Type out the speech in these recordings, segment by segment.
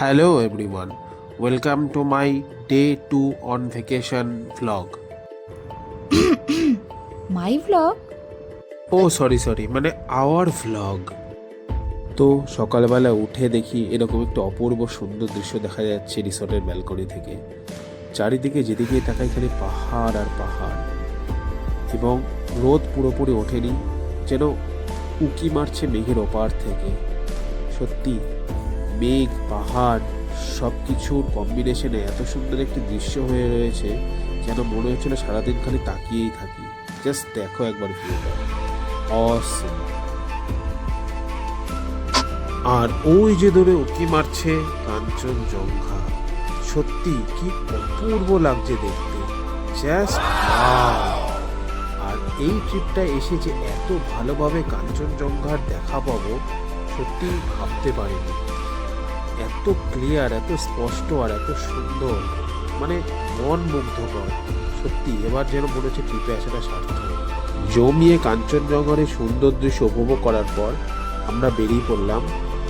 Hello everyone, welcome to my day 2 on vacation vlog. My vlog. Sorry মানে hour vlog. তো সকালবেলা উঠে দেখি এরকম একটা অপূর্ব সুন্দর দৃশ্য দেখা যাচ্ছে রিসর্টের ব্যালকনি থেকে। চারিদিকে যেদিকে তাকাই খালি পাহাড় আর পাহাড়, এবং রোদ পুরোপুরি ওঠেনি, যেন উঁকি মারছে মেঘের ওপার থেকে। সত্যি মেঘ পাহাড় সব কিছুর কম্বিনেশনে এত সুন্দর একটি দৃশ্য হয়ে রয়েছে, যেন মনে হচ্ছিল সারাদিন খালি তাকিয়েই থাকি। জাস্ট দেখো একবার ভিউটা, অসম। আর ওই যে দূরে উঁকি মারছে কাঞ্চনজঙ্ঘা, সত্যি কি অপূর্ব লাগছে দেখতে, জাস্ট। আর এই ট্রিপটা এসে যে এত ভালোভাবে কাঞ্চনজঙ্ঘার দেখা পাবো, সত্যি ভাবতে পারিনি। এত ক্লিয়ার, এত স্পষ্ট আর এত সুন্দর, মানে মন মুগ্ধকর। সত্যি এবার যেন মনে হচ্ছে ট্রিপে আসাটা সার্থক। জমিয়ে কাঞ্চনজঙ্ঘার এই সুন্দর দৃশ্য উপভোগ করার পর আমরা বেরিয়ে পড়লাম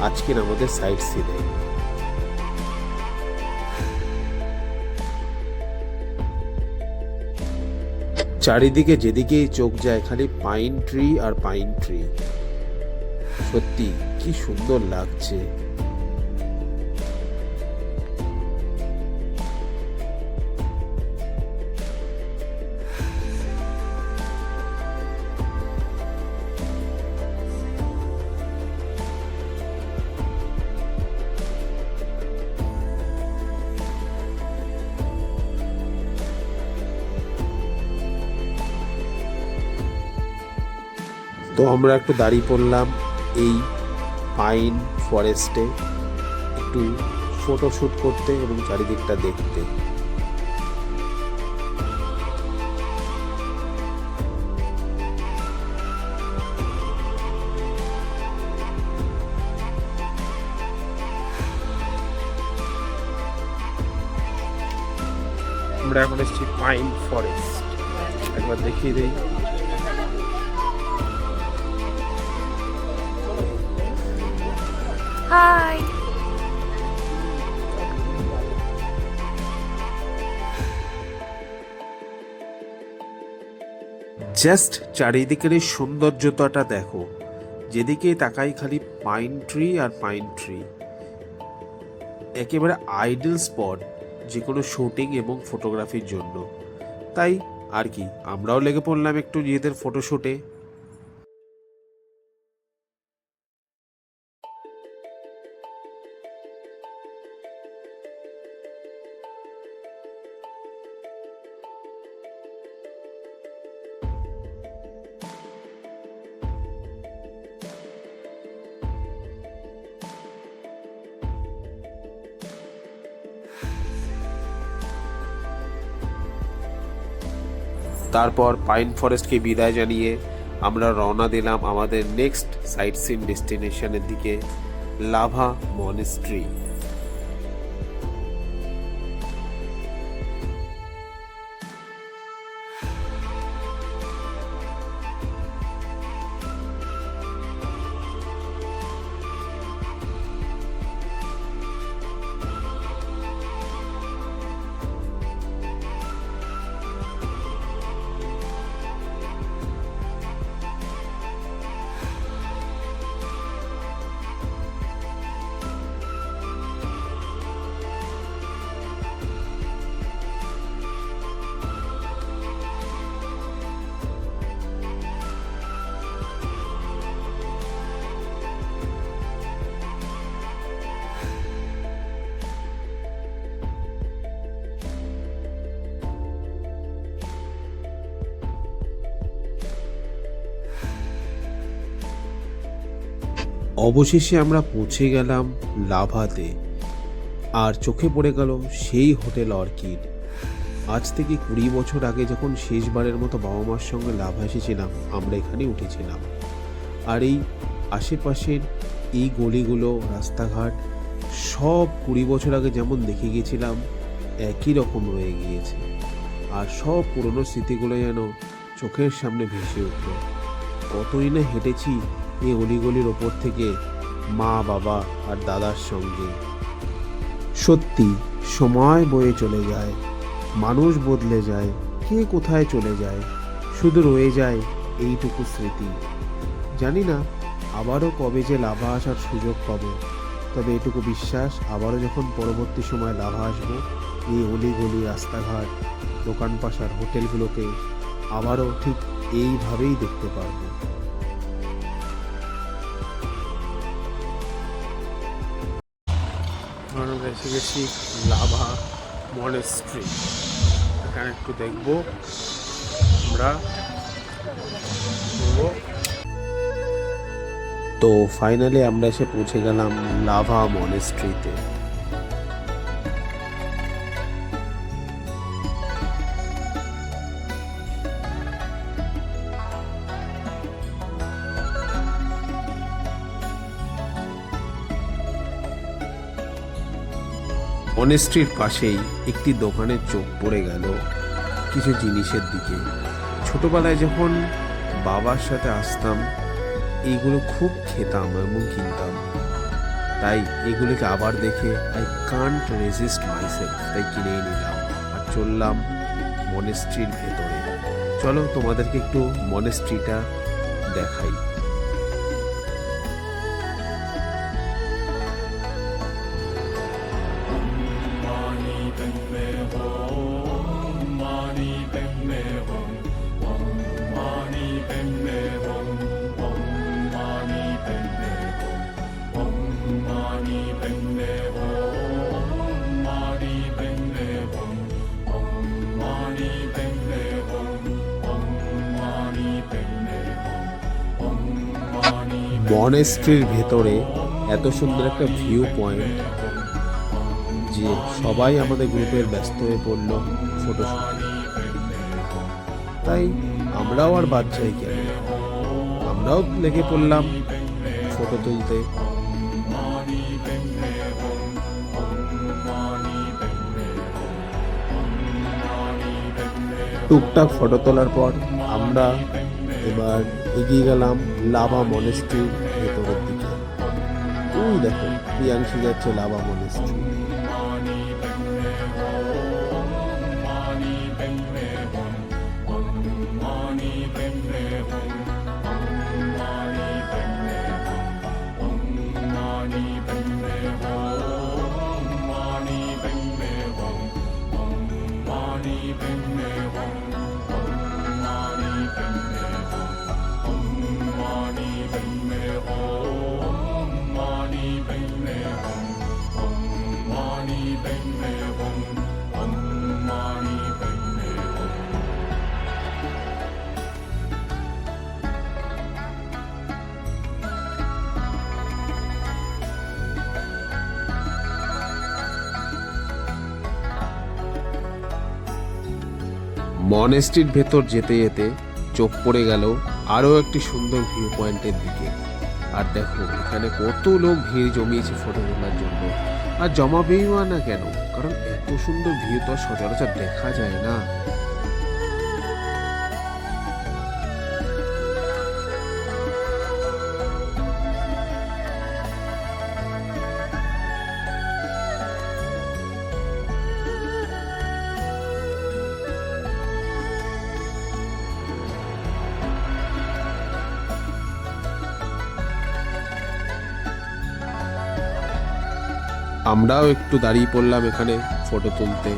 আজকের আমাদের সাইট সিনে। চারিদিকে যেদিকেই চোখ যায় খালি পাইন ট্রি আর পাইন ট্রি। সত্যি কি সুন্দর লাগছে। তো আমরা একটু দাঁড়িয়ে পড়লাম এই পাইন ফরেস্টে, একটু ফটোশ্যুট করতে এবং চারিদিকটা দেখতে। আমরা এখন এসেছি পাইন ফরেস্ট, একবার দেখিয়ে দিই। হাই। জাস্ট চারিদিকের এই সৌন্দর্যতাটা দেখো, যেদিকে তাকাই খালি পাইন ট্রি আর পাইন ট্রি। একেবারে আইডল স্পট যে কোনো শুটিং এবং ফটোগ্রাফির জন্য। তাই আর কি, আমরাও লেগে পড়লাম একটু নিজেদের ফটোশুটে। তারপর পাইন ফরেস্টকে বিদায় জানিয়ে আমরা রওনা দিলাম আমাদের নেক্সট সাইট সিন ডেস্টিনেশনের দিকে, লাভা মনেস্ট্রি। অবশেষে আমরা পৌঁছে গেলাম লাভাতে, আর চোখে পড়ে গেল সেই হোটেল অর্কিড। আজ থেকে 20 বছর আগে যখন শেষবারের মতো বাবা মার সঙ্গে লাভা এসেছিলাম, আমরা এখানে উঠেছিলাম। আর এই আশেপাশের এই গলিগুলো, রাস্তাঘাট সব 20 বছর আগে যেমন দেখে গিয়েছিলাম একই রকম রয়ে গিয়েছে। আর সব পুরনো স্মৃতিগুলো যেন চোখের সামনে ভেসে উঠল। কতই না হেঁটেছি এই অলিগলির ওপর থেকে মা বাবা আর দাদার সঙ্গে। সত্যি সময় বয়ে চলে যায়, মানুষ বদলে যায়, কে কোথায় চলে যায়, শুধু রয়ে যায় এইটুকু স্মৃতি। জানি না আবারও কবে যে লাভা আসার সুযোগ পাবো, তবে এটুকু বিশ্বাস আবারও যখন পরবর্তী সময় লাভা আসবো, এই অলিগলি রাস্তাঘাট দোকান পাশার হোটেলগুলোকে আবারও ঠিক এইভাবেই দেখতে পারবো। আমরা এসে গেছি লাভা মনেস্ট্রি, এখানে একটু দেখবো আমরা। তো ফাইনালি আমরা এসে পৌঁছে গেলাম লাভা মনেস্ট্রিতে। মনেস্ট্রির পাশেই একটি দোকানের চোখ পড়ে গেল কিছু জিনিসের দিকে। ছোটবেলায় যখন বাবার সাথে আসতাম, এইগুলো খুব খেতাম এবং কিনতাম, তাই এগুলিকে আবার দেখে আই কান্ট রেজিস্ট মাইসেলফ, তাই কিনেই নিলাম আর চললাম মনেস্ট্রির ভেতরে। চলো তোমাদেরকে একটু মনেস্ট্রিটা দেখাই। মনেস্ট্রির ভেতরে এত সুন্দর একটা ভিউ পয়েন্ট যে সবাই আমাদের গ্রুপের ব্যস্ত হয়ে পড়ল ফটোশুট, তাই আমরাও আর বাদ যাই কেন, আমরাও লেগে পড়লাম ফটো তুলতে। টুকটাক ফটো তোলার পর আমরা এবার এগিয়ে গেলাম লাভা মনেস্ট্রির ভেতরের দিকে। ওই দেখো প্রিয়াংশু যাচ্ছে লাভা মনেস্ট্রি। মনেস্ট্রির ভেতর যেতে যেতে চোখ পড়ে গেল আরও একটি সুন্দর ভিউ পয়েন্টের দিকে। আর দেখো এখানে কত লোক ভিড় জমিয়েছে ফটো তোলার জন্য, আর জমাবেই না কেন, কারণ এত সুন্দর ভিউ তো সচরাচর দেখা যায় না। আমরাও একটু দাঁড়িয়ে পড়লাম এখানে ফটো তুলতে।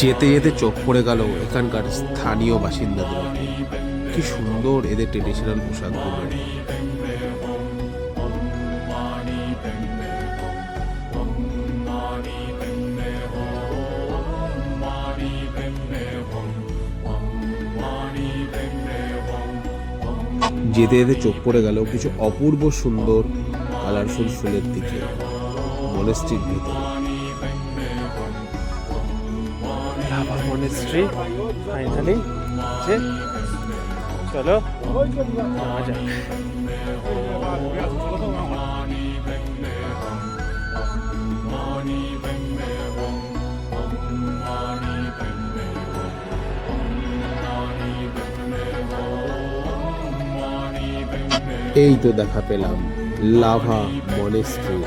যেতে যেতে চোখ পড়ে গেল এখানকার স্থানীয় বাসিন্দাদের, কি সুন্দর এদের ট্রেডিশনাল পোশাকগুলো। যেতে যেতে চোখ পড়ে গেল কিছু অপূর্ব সুন্দর কালারফুল ফুলের দিকে মনেস্ট্রির ভিতরে। লাভা মনেস্ট্রি ফাইনালি, চলো যাওয়া যাক। এই তো দেখা পেলাম লাভা মনেস্ট্রি।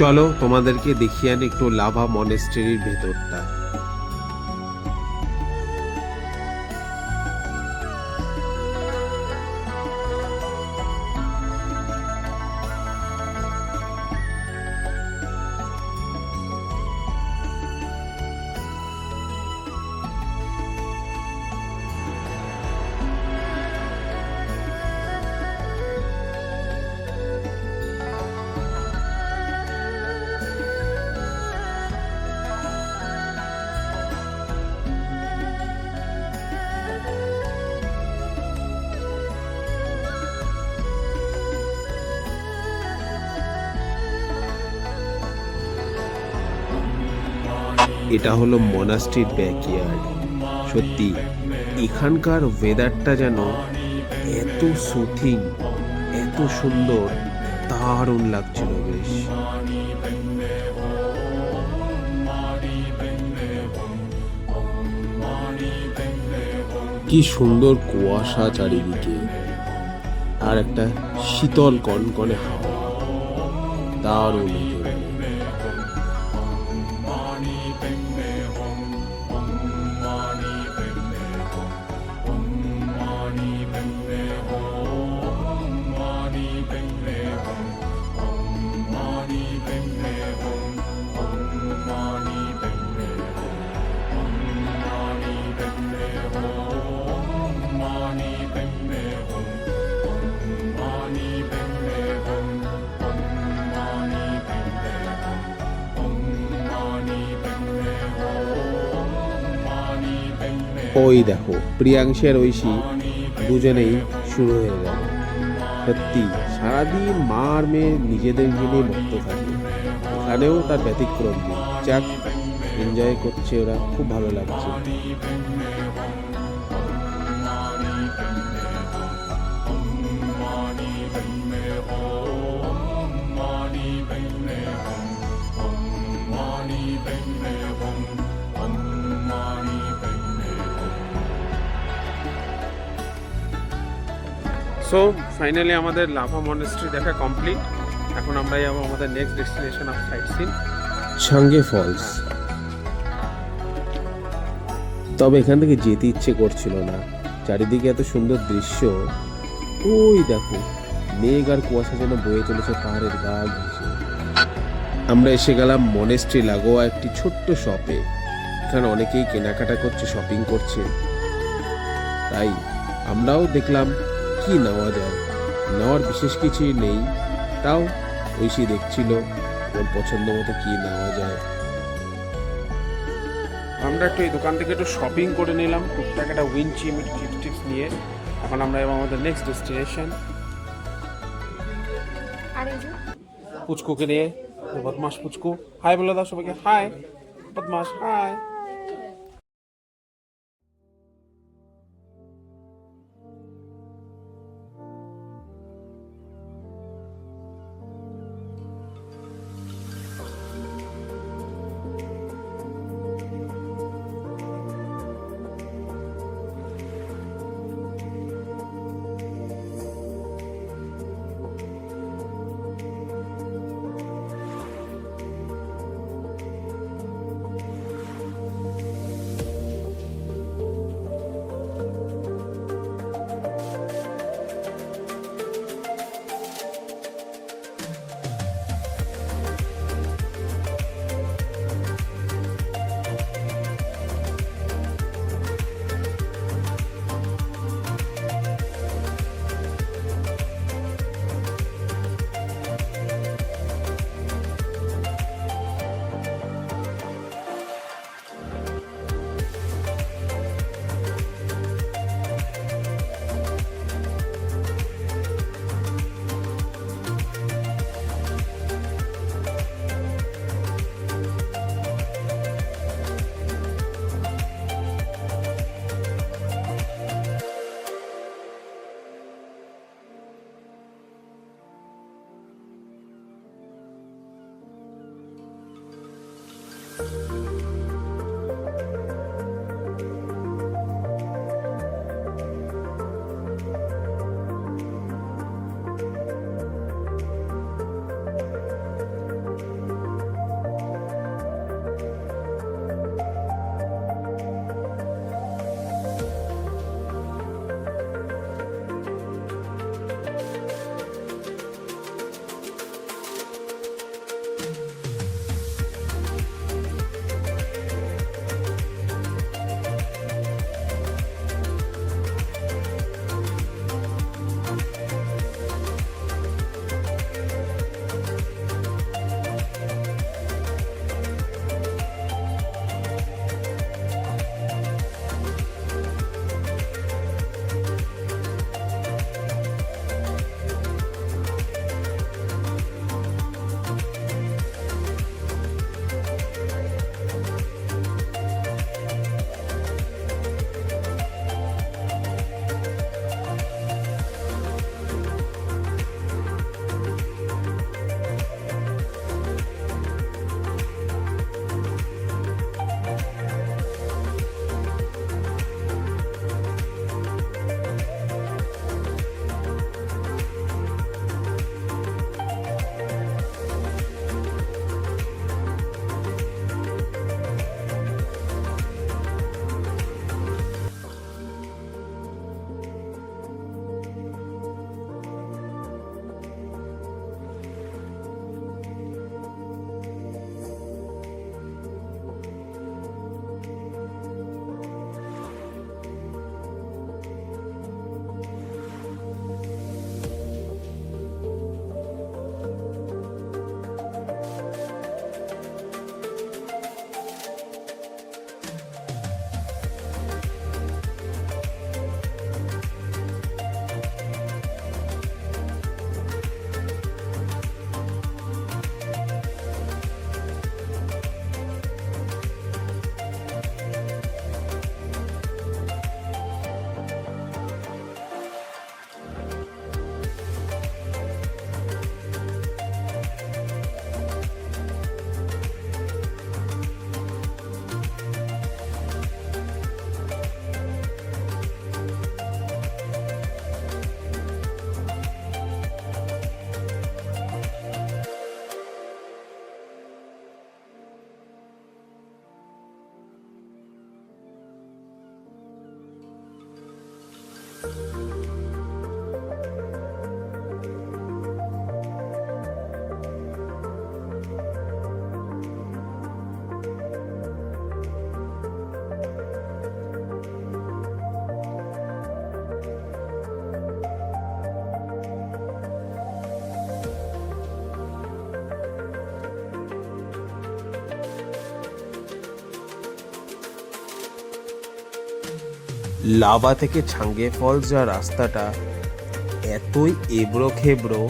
চলো তোমাদেরকে দেখিয়ে আনি একটু লাভা মনেস্ট্রির ভেতরটা। এটা হলো মনাস্ট্রির ব্যাকইয়ার্ড। সত্যি এখানকার ওয়েদারটা যেন এত সুথিং, এত সুন্দর, দারুণ লাগছিল বেশ। কি সুন্দর কুয়াশা চারিদিকে, আর একটা শীতল কনকনে হাওয়া, দারুণ একেবারে। ওই দেখো প্রিয়াংশী আর ঐশী দুজনেই শুরু হয়ে গেল। সত্যি সারাদিন মা আর মেয়ে নিজেদেরকে নিয়ে মত্ত থাকে, এখানেও তার ব্যতিক্রম নেই। যাক, এনজয় করছে ওরা, খুব ভালো লাগছে। সো ফাইনালি আমাদের লাভা মনেস্ট্রি দেখা কমপ্লিট। এখন আমরা যাবো আমাদের next destination of sight seen, Sange falls. তবে এখান থেকে যেতে ইচ্ছে করছিল না, চারিদিকে এত সুন্দর দৃশ্য। ওই দেখো মেঘ আর কুয়াশা যেন বয়ে চলেছে পাহাড়ের গা ঘেঁষে। আমরা এসে গেলাম মনেস্ট্রি লাগোয়া একটি ছোট্ট শপে। এখানে অনেকেই কেনাকাটা করছে, শপিং করছে, তাই আমরাও দেখলাম কি নেওয়া যায়। নেওয়ার বিশেষ কিছুই নেই, তাও ঐশী দেখছিল ওর পছন্দ মতো কি নেওয়া যায়। আমরা একটু এই দোকান থেকে একটু শপিং করে নিলাম, টুকটাক একটা উইনচিম টিপস নিয়ে। এখন আমরা এবং আমাদের নেক্সট ডেস্টিনেশন পুচকুকে নিয়ে। বদমাস পুচকু, হাই বলে দাও সবাইকে, হাই বদমাস, হাই। লাভা থেকে ছাঙ্গে ফলস যাওয়ার রাস্তাটা এতই এবড়ো খেবড়ো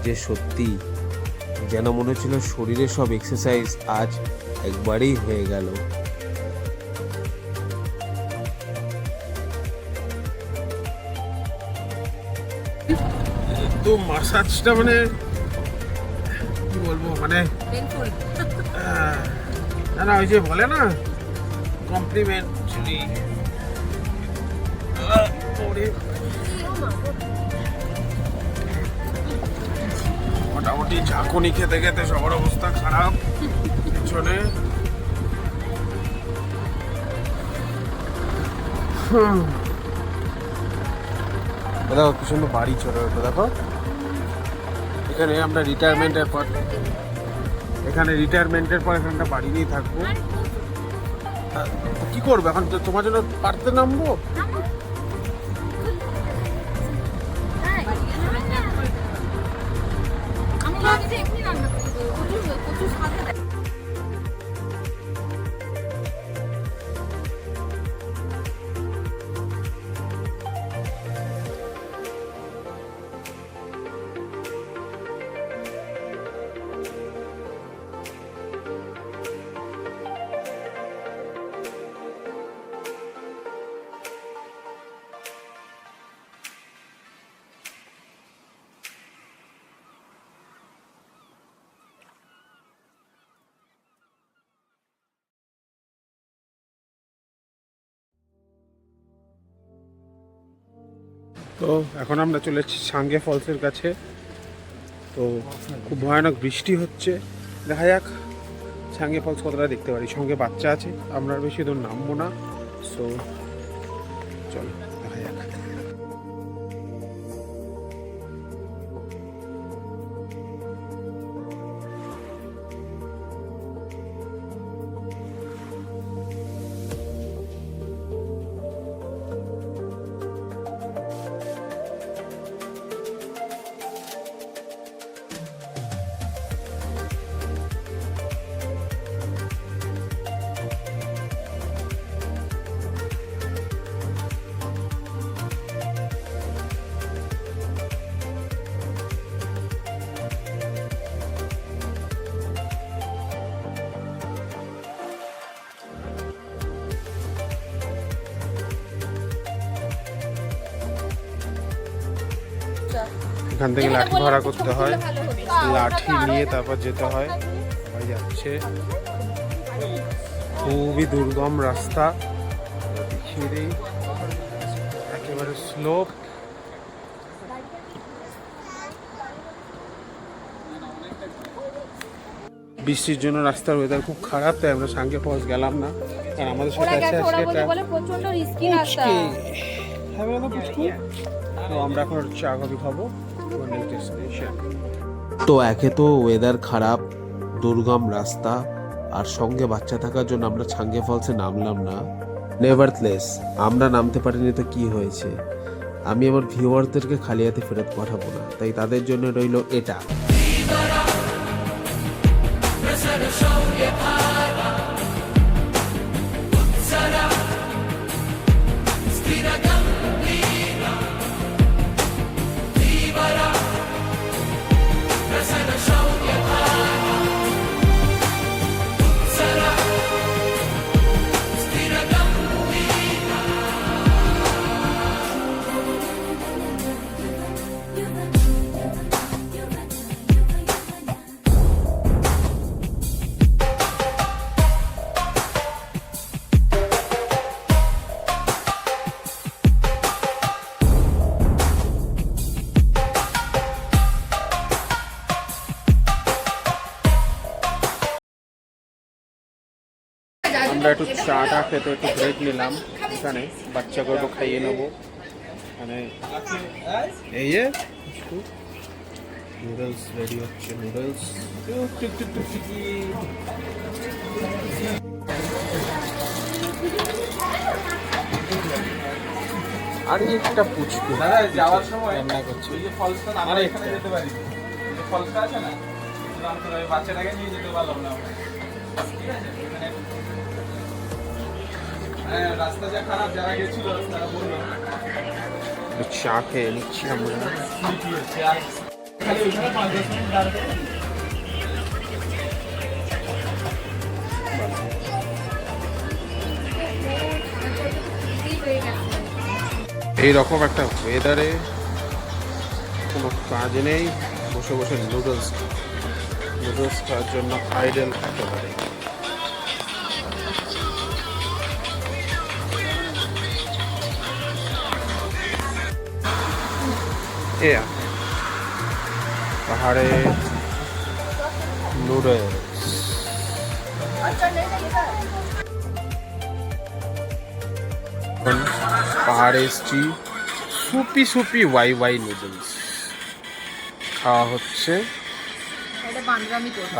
যে সত্যি যেন মনে হচ্ছিল শরীরে সব এক্সারসাইজ আজ একবারেই হয়ে গেল। তো মাসাজটা মানে কি বলবো, মানে না ওই যে বলে না কমপ্লিমেন্টারি, মোটামুটি ঝাঁকুনি খেতে খেতে সবার অবস্থা খারাপ পিছনে। দেখো কি সুন্দর বাড়ি ছোট ছোট, দেখো এখানে আমরা রিটায়ারমেন্টের পর এখানটা বাড়ি নিয়েই থাকবো। কি করবো এখন, তোমার জন্য পারতে নামবো। তো এখন আমরা চলে এসেছি সাঙ্গে ফলসের কাছে। তো খুব ভয়ানক বৃষ্টি হচ্ছে, দেখা যাক সাঙ্গে ফলস কতটা দেখতে পারি। সঙ্গে বাচ্চা আছে, আমরা আর বেশি দূর নামবো না। সো চলো দেখা যাক। এখান থেকে লাঠি ভাড়া করতে হয়, লাঠি নিয়ে তারপর যেতে হয়। সবাই যাচ্ছে, খুবই দুর্গম রাস্তা, দেখিয়ে দিই, একেবারে স্লোপ। বৃষ্টির জন্য রাস্তার ওয়েদার খুব খারাপ, তাই আমরা সাঙ্গে ফলস গেলাম না। কারণ আমাদের সাথে আছে তো আমরা এখন চা কফি খাবো। তো একে তো ওয়েদার খারাপ, দুর্গম রাস্তা, আর সঙ্গে বাচ্চা থাকার জন্য আমরা সাঙ্গে ফলসে নামলাম না। নেভারথলেস আমরা নামতে পারিনি তো কি হয়েছে, আমি আমার ভিউয়ারদেরকে খালি হাতে ফেরত পাঠাবো না, তাই তাদের জন্য রইল এটা। আমরা একটু চাটা খেতে একটু ব্রেক নিলাম, এখানে বাচ্চাগুলো খাইয়ে নেবো। মানে এই যে নুডলস রেডি হচ্ছে, নুডলস আর একটা পুচকু যাওয়ার সময় রান্না করছে। ওই যে ফলসটা আমরা এখানে যেতে পারি, যে ফলসটা আছে না, বাচ্চাটাকে নিয়ে যেতে পারলাম না আমরা। ঠিক আছে, এখানে রাস্তা যা খারাপ, যারা গেছিল তারা বললো চা খেয়ে নিচ্ছি আমরা। খালি ওইখানে 5-10 মিনিট দাঁড়াতে। এইরকম একটা ওয়েদারে কোনো কাজ নেই, বসে বসে নুডলস খাওয়ার জন্য আইডল একেবারে। পাহাড়ে নুডলস, পাহাড়ে এসছি, সুপি ওয়াই নুডলস খাওয়া হচ্ছে,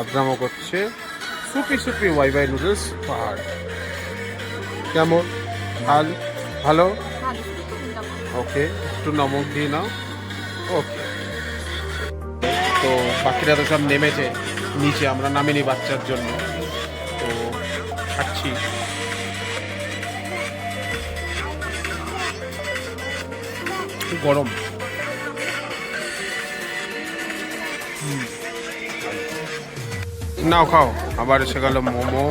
আদ্রামও করছে। সুপি ওয়াই নুডলস পাহাড় কেমন? ভালো, ওকে, একটু নমক দিয়ে নাও। ওকে, তো বাকিরা তো সব নেমেছে নিচে, আমরা নামিনি বাচ্চার জন্য, তো খাচ্ছি। গরম, নাও খাও। আবার এসে গেল মোমো।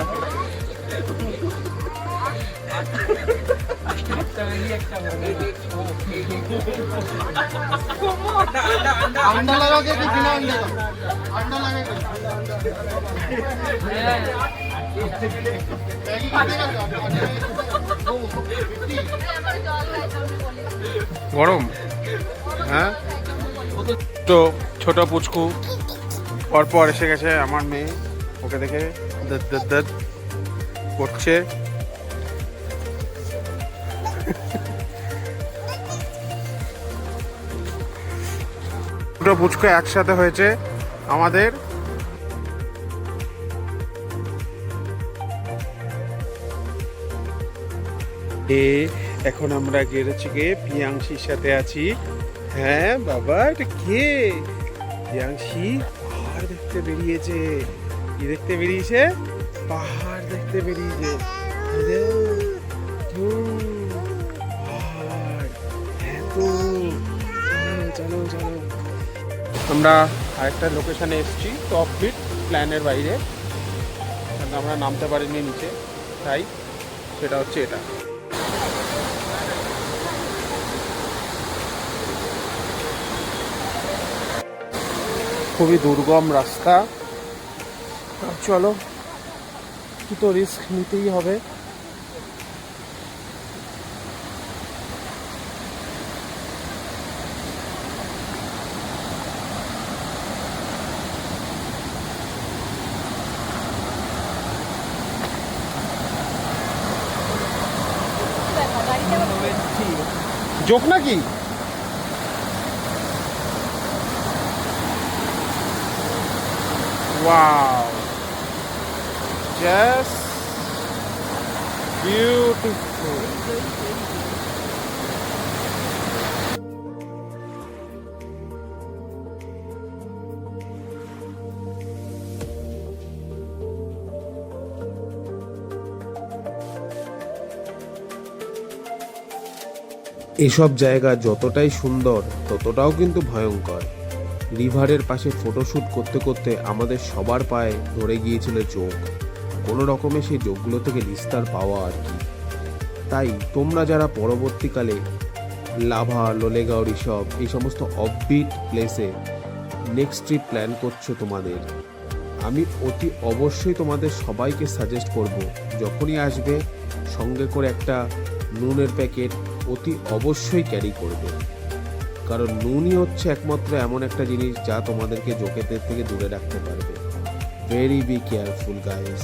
अंडा लगा के कि बिना अंडे का? अंडा लगा के। গরম। হ্যাঁ, তো ছোট পুচকু পরপর এসে গেছে আমার মেয়ে, ওকে দেখে দত করছে। দুটো পুচকু একসাথে হয়েছে আমাদের। এখন আমরা গেড়েছি গে পিয়াংশির সাথে আছি। হ্যাঁ বাবা, এটা কে? পিয়াংশি পাহাড় দেখতে বেরিয়েছে। কি দেখতে বেরিয়েছে? পাহাড় দেখতে বেরিয়েছে। পাহাড়, হ্যাঁ তো চলো চলো চলো। আমরা আরেকটা লোকেশনে এসেছি, টপ বিট প্ল্যানের বাইরে। আমরা নামতে পারিনি নিচে, তাই সেটা হচ্ছে এটা। খুবই দুর্গম রাস্তা, চলো একটু তো রিস্ক নিতেই হবে। জোক নাকি? Wow, just beautiful. এসব জায়গা যতটাই সুন্দর ততটাও কিন্তু ভয়ঙ্কর। রিভারের পাশে ফটোশ্যুট করতে করতে আমাদের সবার পায়ে ধরে গিয়েছিল যোগ। কোনো রকমে সেই যোগগুলো থেকে নিস্তার পাওয়া আর কি। তাই তোমরা যারা পরবর্তীকালে লাভা, লোলেগাঁও, ঋষভ এই সমস্ত অফবিট প্লেসে নেক্সট ট্রিপ প্ল্যান করছো তোমাদের, আমি অতি অবশ্যই তোমাদের সবাইকে সাজেস্ট করব, যখনই আসবে সঙ্গে করে একটা নুনের প্যাকেট অতি অবশ্যই ক্যারি করবে। কারণ নুনই হচ্ছে একমাত্র এমন একটা জিনিস যা তোমাদেরকে জোকেদের থেকে দূরে রাখতে পারবে। Very be careful guys.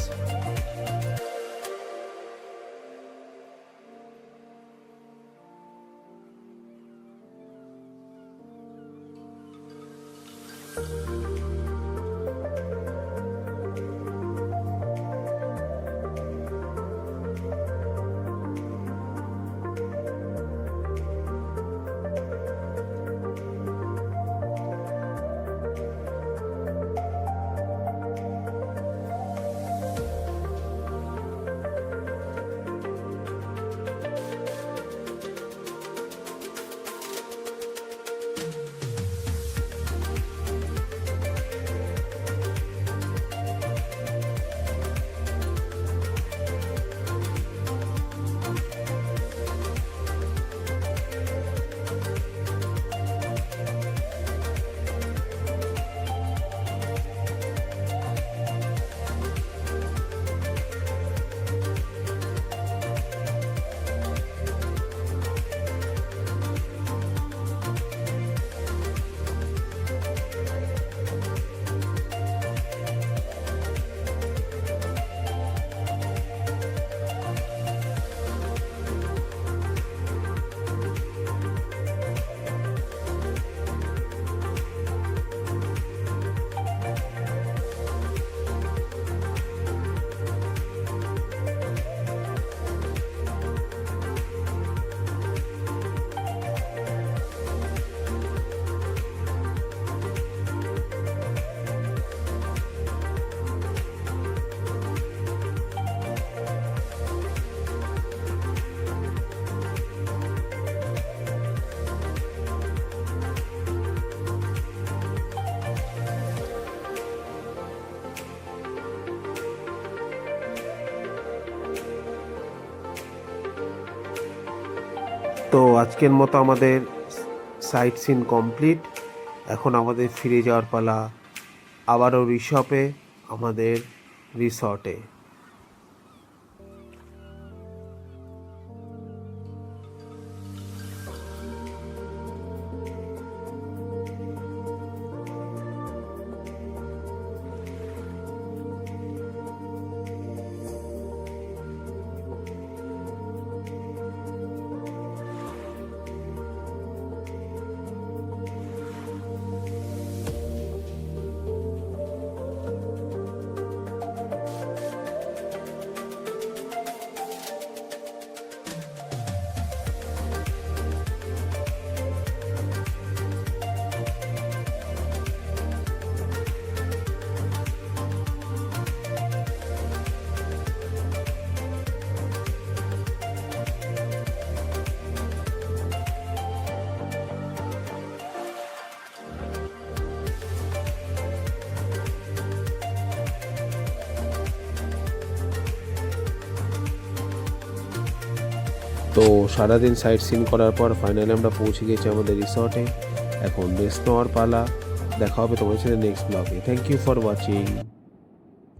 তো আজকের মতো আমাদের সাইট সিন কমপ্লিট। এখন আমাদের ফিরে যাওয়ার পালা আবারও ঋষভে, আমাদের রিসর্টে। তো সারাদিন সাইট সিন করার পর ফাইনালি আমরা পৌঁছে গেছি আমাদের রিসর্টে। এখন রেস্ট নেওয়ার পালা। দেখা হবে তোমার সাথে নেক্সট ব্লগে। Thank you for watching.